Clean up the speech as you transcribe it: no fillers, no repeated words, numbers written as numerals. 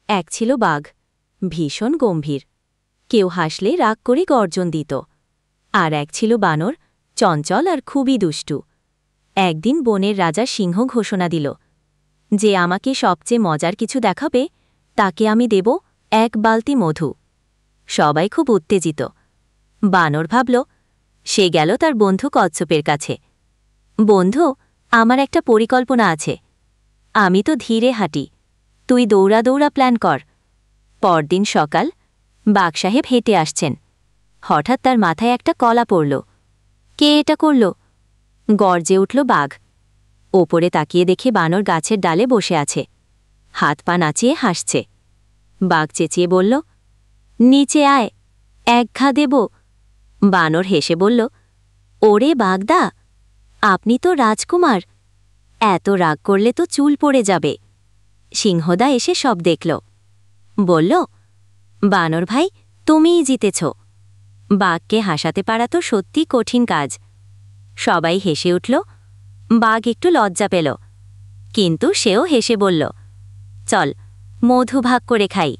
এক ছিল বাঘ, ভীষণ গম্ভীর। কেউ হাসলে রাগ করে গর্জন দিত। আর এক ছিল বানর, চঞ্চল আর খুবই দুষ্টু। একদিন বনের রাজা সিংহ ঘোষণা দিল, যে আমাকে সবচেয়ে মজার কিছু দেখাবে তাকে আমি দেব 1 বালতি মধু। সবাই খুব উত্তেজিত। বানর ভাবল, সে গেল তার বন্ধু কচ্ছপের কাছে। বন্ধু, আমার একটা পরিকল্পনা আছে। আমি তো ধীরে হাঁটি, তুই দৌড়া দৌড়া প্ল্যান কর। পরদিন সকাল, বাঘ সাহেব হেঁটে আসছেন। হঠাৎ তার মাথায় একটা কলা পড়ল। কে এটা করল? গর্জে উঠল বাঘ। ওপরে তাকিয়ে দেখে বানর গাছের ডালে বসে আছে, হাত পা নাচিয়ে হাসছে। বাঘ চেঁচিয়ে বলল, নিচে আয়, 1 ঘা দেব। বানর হেসে বলল, ওরে বাগদা, আপনি তো রাজকুমার, এত রাগ করলে তো চুল পড়ে যাবে। সিংহদা এসে সব দেখল। বলল, বানর ভাই, তুমিই জিতেছ। বাঘকে হাসাতে পারা তো সত্যি কঠিন কাজ। সবাই হেসে উঠল। বাঘ একটু লজ্জা পেল, কিন্তু সেও হেসে বলল, চল, মধু ভাগ করে খাই।